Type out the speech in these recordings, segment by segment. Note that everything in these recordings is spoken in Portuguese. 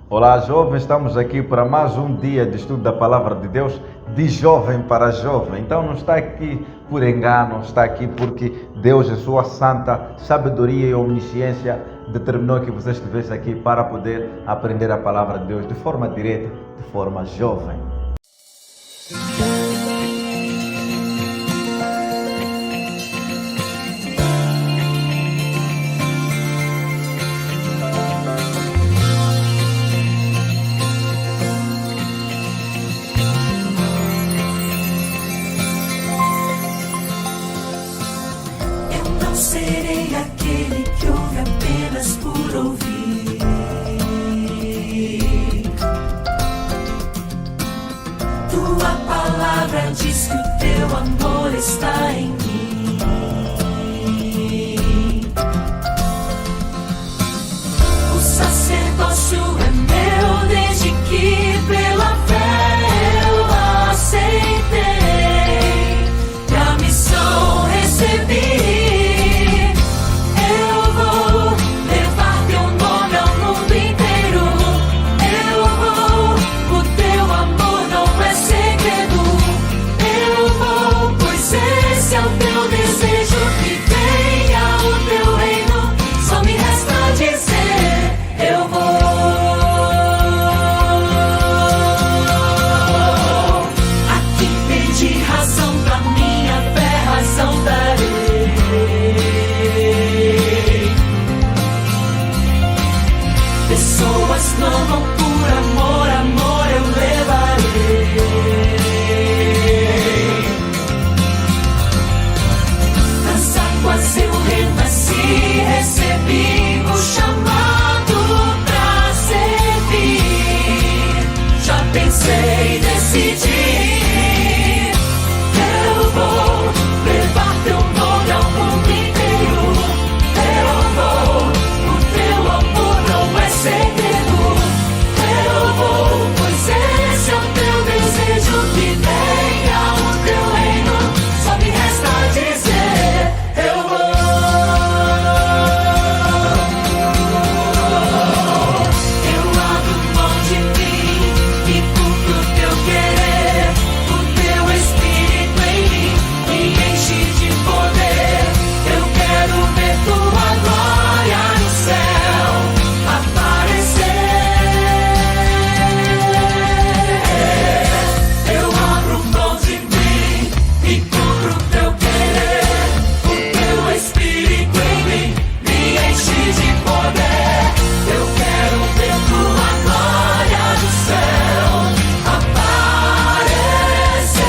Olá, jovens, estamos aqui para mais um dia de estudo da Palavra de Deus, de jovem para jovem. Então não está aqui por engano, está aqui porque Deus, em sua santa sabedoria e omnisciência, determinou que você estivesse aqui para poder aprender a Palavra de Deus de forma direta, de forma jovem. Serei aquele que ouve apenas por ouvir. Tua palavra diz que o teu amor está em mim. O sacerdócio é meu desde que pela fé eu aceitei e a missão recebi. Pessoas clamam por amor, amor eu levarei. Nas águas eu renasci, recebi o chamado pra servir. Já pensei, decidi, eu vou levar teu nome ao mundo inteiro. Eu vou, o teu amor não é segredo. Eu vou, pois esse é o teu desejo, que venha o teu reino. Só me resta dizer, eu vou. Eu abro mão de mim e cumpro o teu querer. O teu Espírito em mim me enche de poder. Eu quero ver tua glória no céu aparecer. Eu abro mão de mim e cumpro o teu querer. O teu Espírito em mim me enche de poder. Eu quero ver tua glória no céu aparecer.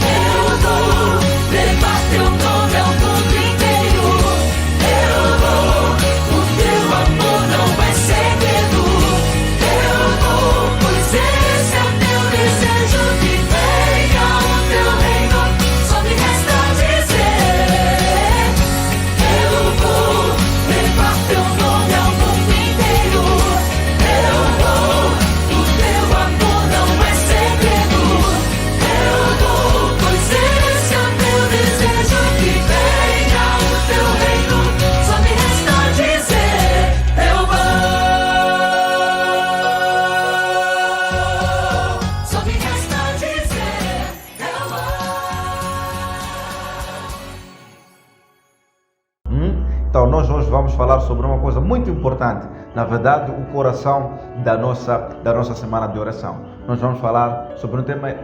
Eu vou levar teu nome ao mundo inteiro. Eu vou, o teu amor não é segredo. Eu vou, pois esse é o teu desejo, que venha o teu reino. Só me resta dizer, eu vou levar teu nome ao mundo inteiro. Eu vou, o teu amor não é segredo. Eu vou, pois esse é o teu desejo, que venha o teu reino. Só me resta dizer, eu vou. Só me resta dizer, eu vou. Então nós hoje vamos falar sobre uma coisa muito importante, na verdade o coração da nossa semana de oração. Nós vamos falar sobre um tema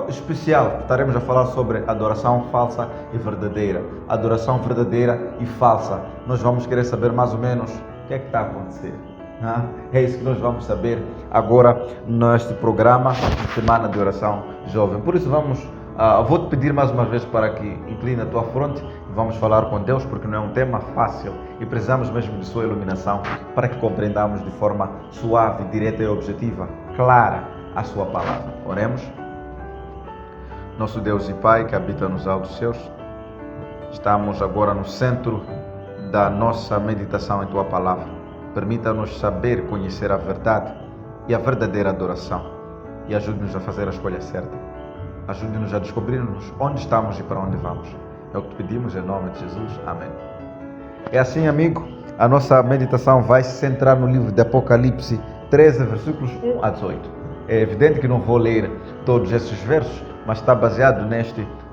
especial. Estaremos a falar sobre adoração falsa e verdadeira. Adoração verdadeira e falsa. Nós vamos querer saber mais ou menos o que é que está a acontecer. É isso que nós vamos saber agora neste programa Semana de Oração Jovem. Por isso vou-te pedir mais uma vez para que incline a tua fronte e vamos falar com Deus, porque não é um tema fácil e precisamos mesmo de sua iluminação para que compreendamos de forma suave, direta e objetiva, clara, a sua palavra. Oremos. Nosso Deus e Pai que habita nos altos céus, estamos agora no centro da nossa meditação em tua palavra. Permita-nos saber conhecer a verdade e a verdadeira adoração e ajude-nos a fazer a escolha certa. Ajude-nos a descobrirmos onde estamos e para onde vamos. É o que te pedimos em nome de Jesus. Amém. É assim, amigo, a nossa meditação vai se centrar no livro de Apocalipse 13, versículos 1 a 18. É evidente que não vou ler todos esses versos, mas está baseado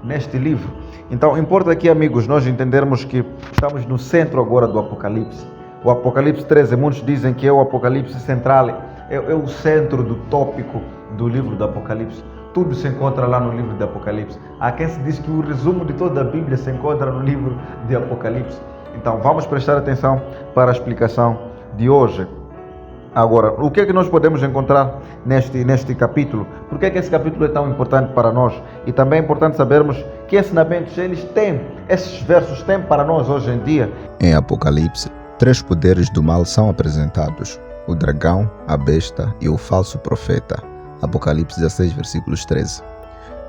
neste livro. Então, importa aqui, amigos, nós entendermos que estamos no centro agora do Apocalipse. O Apocalipse 13, muitos dizem que é o Apocalipse central, é o centro do tópico do livro do Apocalipse. Tudo se encontra lá no livro de Apocalipse. Há quem se diz que o resumo de toda a Bíblia se encontra no livro de Apocalipse. Então, vamos prestar atenção para a explicação de hoje. Agora, o que é que nós podemos encontrar neste capítulo? Por que é que esse capítulo é tão importante para nós? E também é importante sabermos que ensinamentos esses versos têm para nós hoje em dia. Em Apocalipse, 3 poderes do mal são apresentados: o dragão, a besta e o falso profeta. Apocalipse 16, versículos 13.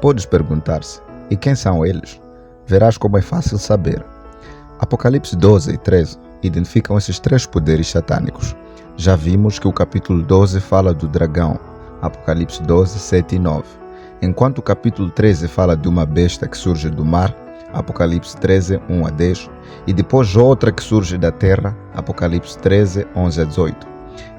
Podes perguntar-se, e quem são eles? Verás como é fácil saber. Apocalipse 12 e 13 identificam esses 3 poderes satânicos. Já vimos que o capítulo 12 fala do dragão, Apocalipse 12, 7 e 9. Enquanto o capítulo 13 fala de uma besta que surge do mar, Apocalipse 13, 1 a 10, e depois outra que surge da terra, Apocalipse 13, 11 a 18.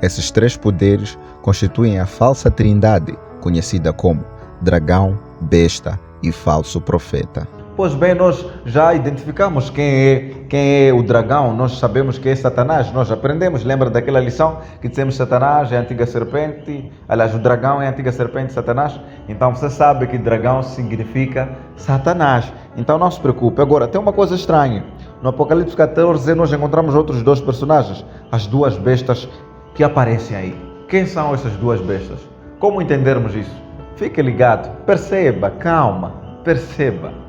Esses 3 poderes constituem a falsa trindade, conhecida como dragão, besta e falso profeta. Pois bem, nós já identificamos quem é o dragão, nós sabemos que é Satanás, nós aprendemos, lembra daquela lição que dissemos Satanás é a antiga serpente, aliás, o dragão é a antiga serpente de Satanás, então você sabe que dragão significa Satanás, então não se preocupe. Agora, tem uma coisa estranha, no Apocalipse 14 nós encontramos outros 2 personagens, as 2 bestas que aparecem aí. Quem são essas 2 bestas? Como entendermos isso? Fique ligado, perceba, calma, perceba.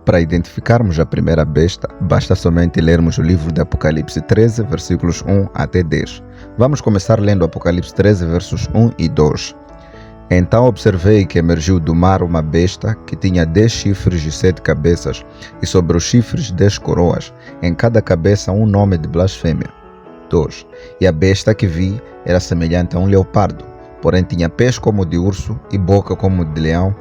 Para identificarmos a primeira besta, basta somente lermos o livro de Apocalipse 13, versículos 1 até 10. Vamos começar lendo Apocalipse 13, versos 1 e 2. Então observei que emergiu do mar uma besta que tinha 10 chifres e 7 cabeças, e sobre os chifres 10 coroas, em cada cabeça um nome de blasfêmia. 2. E a besta que vi era semelhante a um leopardo, porém tinha pés como de urso e boca como de leão.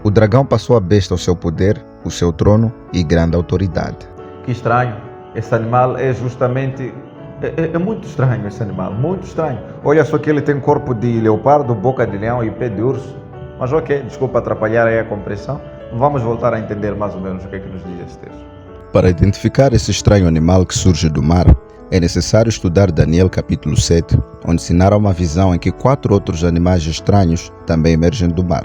O dragão passou a besta o seu poder, o seu trono e grande autoridade. Que estranho, esse animal é justamente... É muito estranho esse animal, muito estranho. Olha só que ele tem corpo de leopardo, boca de leão e pé de urso. Mas ok, desculpa atrapalhar aí a compreensão. Vamos voltar a entender mais ou menos o que é que nos diz esse texto. Para identificar esse estranho animal que surge do mar, é necessário estudar Daniel capítulo 7, onde se narra uma visão em que 4 outros animais estranhos também emergem do mar.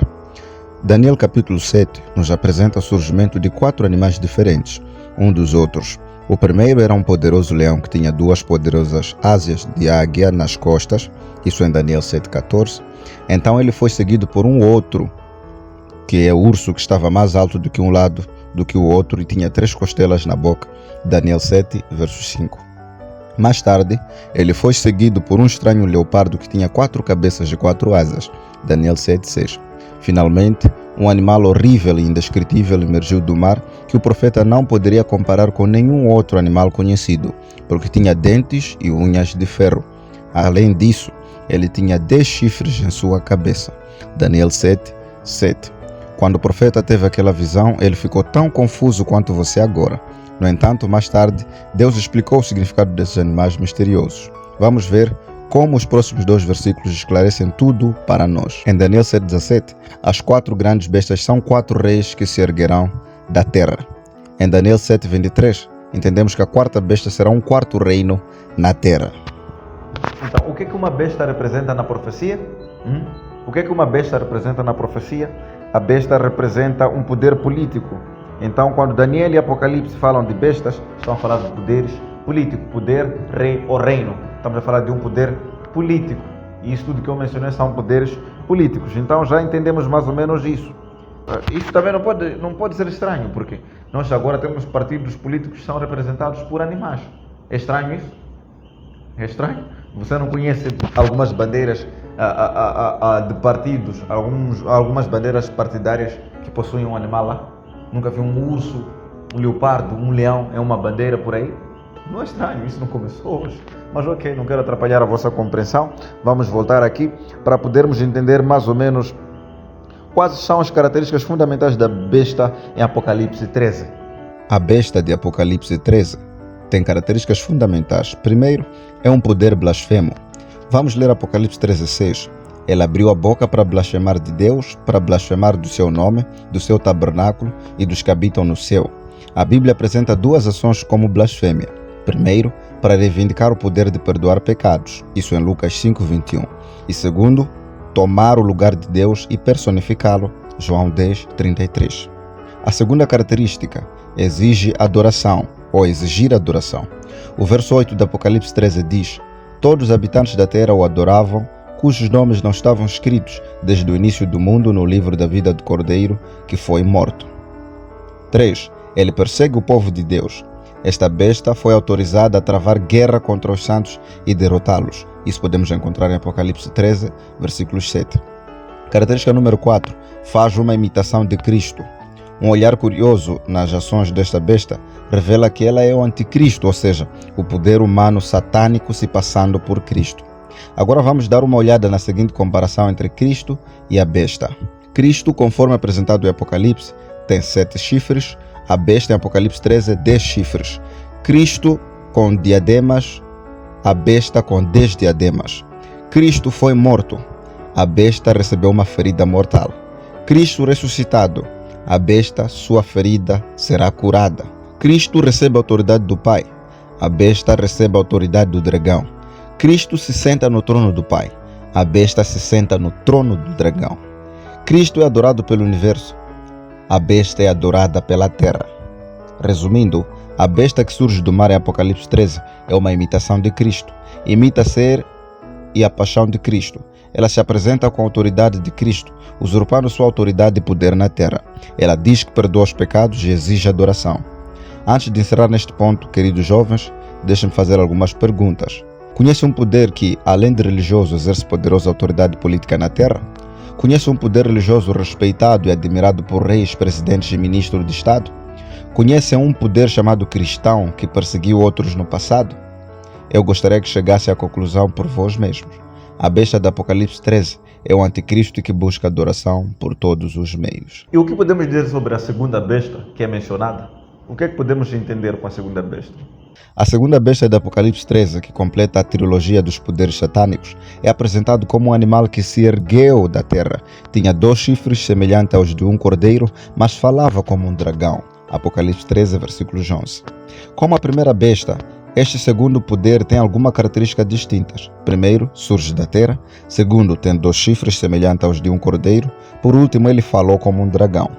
Daniel capítulo 7 nos apresenta o surgimento de 4 animais diferentes, um dos outros. O primeiro era um poderoso leão que tinha 2 poderosas asas de águia nas costas, isso em Daniel 7,14. Então ele foi seguido por um outro, que é o urso, que estava mais alto do que um lado do que o outro e tinha 3 costelas na boca, Daniel 7, verso 5. Mais tarde, ele foi seguido por um estranho leopardo que tinha 4 cabeças e 4 asas, Daniel 7,6. Finalmente, um animal horrível e indescritível emergiu do mar que o profeta não poderia comparar com nenhum outro animal conhecido, porque tinha dentes e unhas de ferro. Além disso, ele tinha 10 chifres em sua cabeça. Daniel 7, 7. Quando o profeta teve aquela visão, ele ficou tão confuso quanto você agora. No entanto, mais tarde, Deus explicou o significado desses animais misteriosos. Vamos ver como os próximos 2 versículos esclarecem tudo para nós. Em Daniel 7,17, as 4 grandes bestas são 4 reis que se erguerão da terra. Em Daniel 7,23, entendemos que a 4ª besta será um 4º reino na terra. Então, o que uma besta representa na profecia? O que uma besta representa na profecia? A besta representa um poder político. Então, quando Daniel e Apocalipse falam de bestas, estão a falar de poderes políticos, poder, rei ou reino. Estamos a falar de um poder político. E isso tudo que eu mencionei são poderes políticos. Então, já entendemos mais ou menos isso. Isso também não pode ser estranho, porque nós agora temos partidos políticos que são representados por animais. É estranho isso? É estranho? Você não conhece algumas bandeiras de partidos, algumas bandeiras partidárias que possuem um animal lá? Nunca vi um urso, um leopardo, um leão em uma bandeira por aí? Não é estranho, isso não começou hoje. Mas ok, não quero atrapalhar a vossa compreensão. Vamos voltar aqui para podermos entender mais ou menos quais são as características fundamentais da besta em Apocalipse 13. A besta de Apocalipse 13 tem características fundamentais. Primeiro, é um poder blasfemo. Vamos ler Apocalipse 13:6. Ele abriu a boca para blasfemar de Deus, para blasfemar do seu nome, do seu tabernáculo e dos que habitam no céu. A Bíblia apresenta duas ações como blasfêmia. Primeiro, para reivindicar o poder de perdoar pecados, isso em Lucas 5:21. E segundo, tomar o lugar de Deus e personificá-lo, João 10:33. A segunda característica exige adoração, ou exigir adoração. O verso 8 do Apocalipse 13 diz: todos os habitantes da terra o adoravam, cujos nomes não estavam escritos desde o início do mundo no livro da vida do Cordeiro, que foi morto. 3. Ele persegue o povo de Deus. Esta besta foi autorizada a travar guerra contra os santos e derrotá-los. Isso podemos encontrar em Apocalipse 13, versículos 7. Característica número 4. Faz uma imitação de Cristo. Um olhar curioso nas ações desta besta revela que ela é o anticristo, ou seja, o poder humano satânico se passando por Cristo. Agora vamos dar uma olhada na seguinte comparação entre Cristo e a besta. Cristo, conforme apresentado em Apocalipse, tem 7 chifres, a besta em Apocalipse 13, 10 chifres. Cristo com diademas, a besta com 10 diademas. Cristo foi morto, a besta recebeu uma ferida mortal. Cristo ressuscitado, a besta, sua ferida será curada. Cristo recebe a autoridade do Pai, a besta recebe a autoridade do dragão. Cristo se senta no trono do Pai, a besta se senta no trono do dragão. Cristo é adorado pelo universo, a besta é adorada pela terra. Resumindo, a besta que surge do mar em Apocalipse 13 é uma imitação de Cristo, imita ser e a paixão de Cristo. Ela se apresenta com a autoridade de Cristo, usurpando sua autoridade e poder na terra. Ela diz que perdoa os pecados e exige adoração. Antes de encerrar neste ponto, queridos jovens, deixem-me fazer algumas perguntas. Conhece um poder que, além de religioso, exerce poderosa autoridade política na terra? Conhece um poder religioso respeitado e admirado por reis, presidentes e ministros de Estado? Conhece um poder chamado cristão que perseguiu outros no passado? Eu gostaria que chegasse à conclusão por vós mesmos. A besta do Apocalipse 13 é o anticristo que busca adoração por todos os meios. E o que podemos dizer sobre a segunda besta que é mencionada? O que é que podemos entender com a segunda besta? A segunda besta do Apocalipse 13, que completa a trilogia dos poderes satânicos, é apresentado como um animal que se ergueu da terra. Tinha 2 chifres semelhantes aos de um cordeiro, mas falava como um dragão. Apocalipse 13, versículos 11. Como a primeira besta, este segundo poder tem algumas características distintas. Primeiro, surge da terra. Segundo, tem 2 chifres semelhantes aos de um cordeiro. Por último, ele falou como um dragão.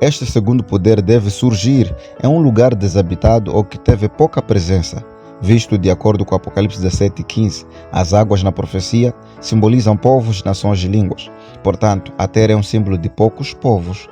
Este segundo poder deve surgir em um lugar desabitado ou que teve pouca presença, visto de acordo com Apocalipse 17:15, as águas na profecia simbolizam povos, nações e línguas. Portanto, a terra é um símbolo de poucos povos.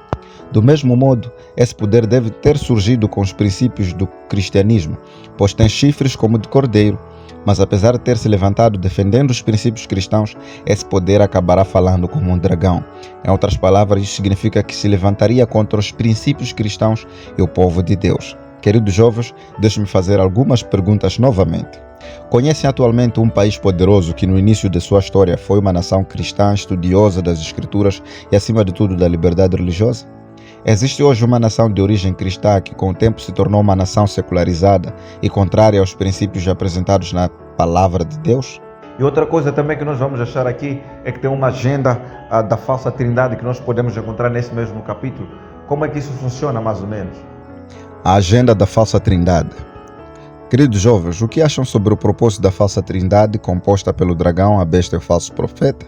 Do mesmo modo, esse poder deve ter surgido com os princípios do cristianismo, pois tem chifres como de cordeiro, mas apesar de ter se levantado defendendo os princípios cristãos, esse poder acabará falando como um dragão. Em outras palavras, isso significa que se levantaria contra os princípios cristãos e o povo de Deus. Queridos jovens, deixe-me fazer algumas perguntas novamente. Conhecem atualmente um país poderoso que no início de sua história foi uma nação cristã, estudiosa das Escrituras e acima de tudo da liberdade religiosa? Existe hoje uma nação de origem cristã que com o tempo se tornou uma nação secularizada e contrária aos princípios apresentados na Palavra de Deus? E outra coisa também que nós vamos achar aqui é que tem uma agenda da falsa trindade que nós podemos encontrar nesse mesmo capítulo. Como é que isso funciona mais ou menos? A agenda da falsa trindade. Queridos jovens, o que acham sobre o propósito da falsa trindade composta pelo dragão, a besta e o falso profeta?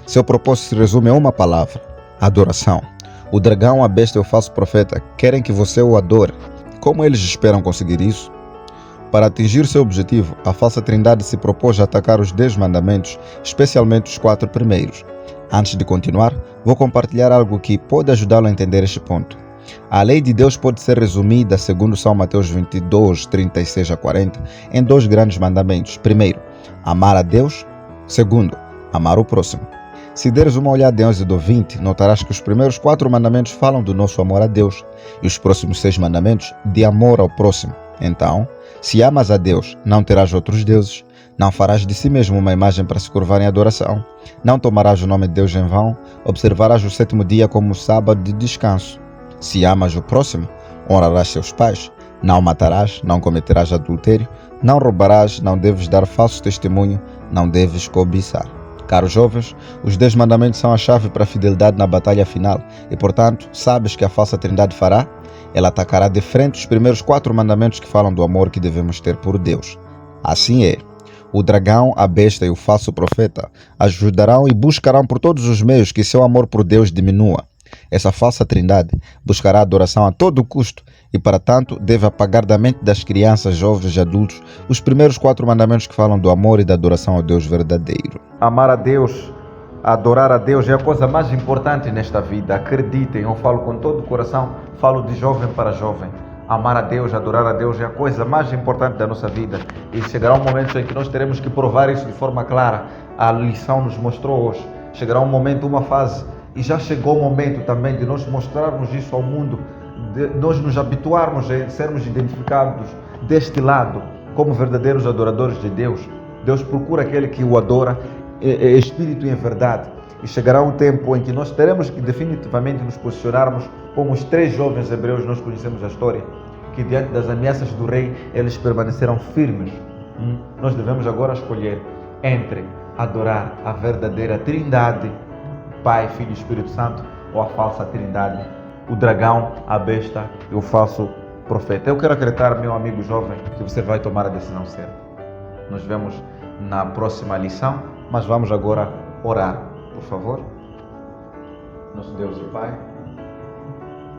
Seu propósito se resume a uma palavra: adoração. O dragão, a besta e o falso profeta querem que você o adore. Como eles esperam conseguir isso? Para atingir seu objetivo, a falsa trindade se propôs a atacar os 10 mandamentos, especialmente os 4 primeiros. Antes de continuar, vou compartilhar algo que pode ajudá-lo a entender este ponto. A lei de Deus pode ser resumida, segundo São Mateus 22, 36 a 40, em 2 grandes mandamentos. Primeiro, amar a Deus. Segundo, amar o próximo. Se deres uma olhada em Êxodo 20, notarás que os primeiros 4 mandamentos falam do nosso amor a Deus e os próximos 6 mandamentos de amor ao próximo. Então, se amas a Deus, não terás outros deuses, não farás de si mesmo uma imagem para se curvar em adoração, não tomarás o nome de Deus em vão, observarás o 7º dia como sábado de descanso. Se amas o próximo, honrarás seus pais, Não matarás, não cometerás adultério, não roubarás, não deves dar falso testemunho, não deves cobiçar. Caros jovens, os 10 mandamentos são a chave para a fidelidade na batalha final e, portanto, sabes que a falsa trindade fará? Ela atacará de frente os primeiros 4 mandamentos que falam do amor que devemos ter por Deus. Assim é. O dragão, a besta e o falso profeta ajudarão e buscarão por todos os meios que seu amor por Deus diminua. Essa falsa trindade buscará adoração a todo custo e, para tanto, deve apagar da mente das crianças, jovens e adultos os primeiros 4 mandamentos que falam do amor e da adoração ao Deus verdadeiro. Amar a Deus, adorar a Deus é a coisa mais importante nesta vida. Acreditem, eu falo com todo o coração, falo de jovem para jovem. Amar a Deus, adorar a Deus é a coisa mais importante da nossa vida. E chegará um momento em que nós teremos que provar isso de forma clara. A lição nos mostrou hoje. Chegará um momento, uma fase, e já chegou o momento também de nós mostrarmos isso ao mundo, de nós nos habituarmos a sermos identificados deste lado como verdadeiros adoradores de Deus. Deus procura aquele que o adora, espírito e em verdade. E chegará um tempo em que nós teremos que definitivamente nos posicionarmos como os 3 jovens hebreus. Nós conhecemos a história, que diante das ameaças do rei, eles permaneceram firmes. Nós devemos agora escolher entre adorar a verdadeira trindade, Pai, Filho e Espírito Santo, ou a falsa trindade, o dragão, a besta e o falso profeta. Eu quero acreditar, meu amigo jovem, que você vai tomar a decisão certa. Nos vemos na próxima lição, mas vamos agora orar, por favor. Nosso Deus e Pai,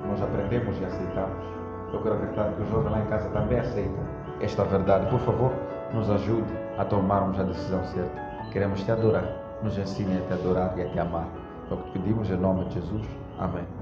nós aprendemos e aceitamos. Eu quero acreditar que o jovem lá em casa também aceita esta verdade. Por favor, nos ajude a tomarmos a decisão certa. Queremos te adorar. Nos ensine a te adorar e a te amar. É o que pedimos em nome de Jesus. Amém.